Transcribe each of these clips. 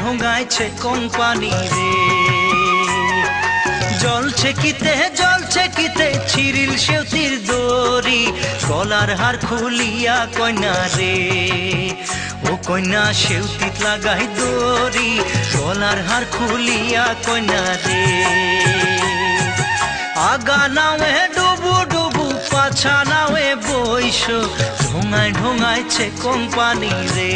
ঢোঙাইছে company রে। জলছে কিতে ছিরিল সেউতির দড়ি, গলার হার খুলিয়া কইনা রে। ও কইনা সেউতিত লাগাই দড়ি, গলার হার খুলিয়া কইনা রে। আগা নাওয়ে ডুবু ডুবু পাছা নাওয়ে বইস, ঢোঙাইছে কোম্পানি রে।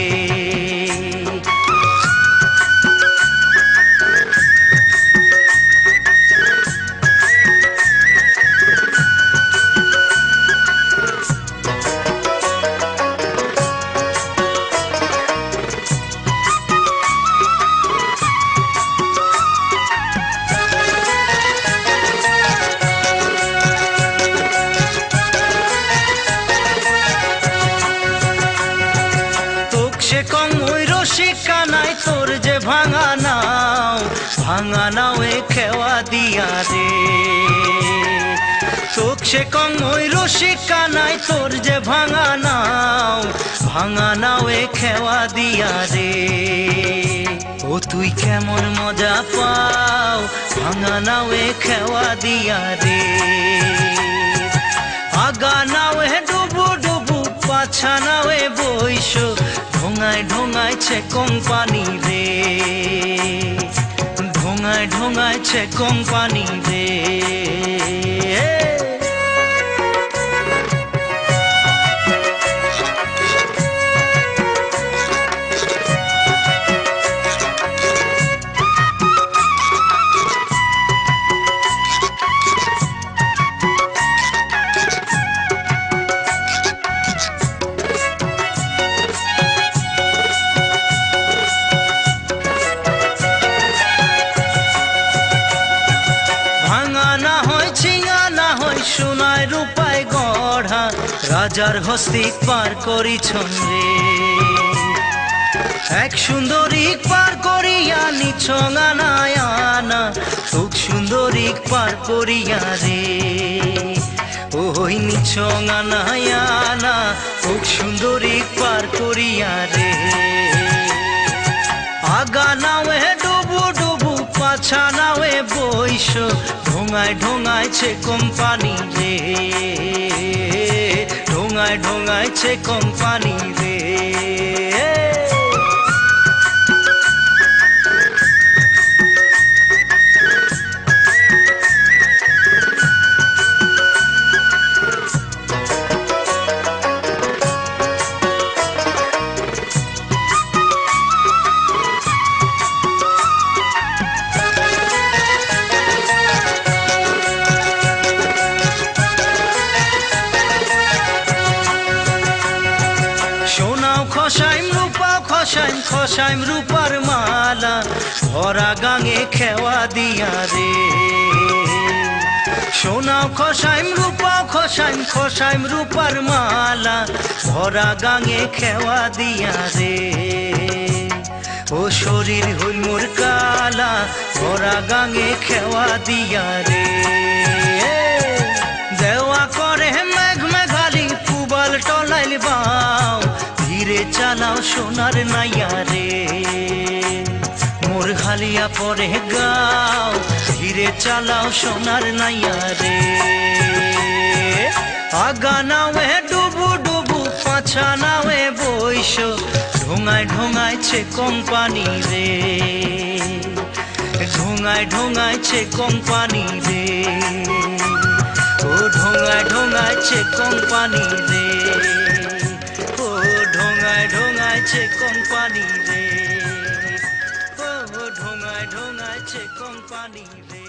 সে কং ওই রসিকা নাই তোর যে ভাঙা নাও এ খেওয়া দিয়া রে। তোক সে কং ওই রসিকা নাই তোর যে ভাঙা নাও এ খেওয়া দিয়া রে। ও তুই কেমন মজা পাও, ভাঙা নাও এ খেওয়া দিয়া রে। আগা নাও এ ডুবু ডুবু পাছা নাও এ বইস, ঢোঙাইছে কোম্পানি রে। ঢোঙাইছে কোম্পানি রে। সোনায় রূপায় গড়া রাজার হস্তিক পার করিছন রে। এক সুন্দরীক পার করিয়া নিছং আনা, তোক সুন্দরীক পার করিয়া রে। ওই নিছং আনা, তোক সুন্দরীক পার করিয়া রে। আগা নাওয়ে ডুবু ডুবু পাছা নাওয়ে বইস, ঢোঙাইছে কোম্পানি রে। ঢোঙাইছে কোম্পানি রে। খসাইম রূপার মালা, ভরা গাঙে খেওয়া দিয়া রে। সোনাও খসাইম রূপার মালা, ভরা গাঙে খেওয়া দিয়া রে। ও শরীর হইল মোর কালা, ভরা গাঙে খেওয়া দিয়া রে। দেওয়া করে মেঘালি পুবাল টলাইল বাও, ধীরে চালাও সোনার নাইয়া রে। মোর হালিয়া পরে গাও, ধীরে চালাও সোনার নাইয়া রে। আগা নাওয়ে ডুবু ডুবু পাছা নাওয়ে বইস, ঢোঙাইছে কোম্পানি রে। ঢোঙাইছে কোম্পানি রে। ও ঢোঙাইছে কোম্পানি রে। ঢোঙাইছে কোম্পানি রে। ও ঢোঙাইছে কোম্পানি রে।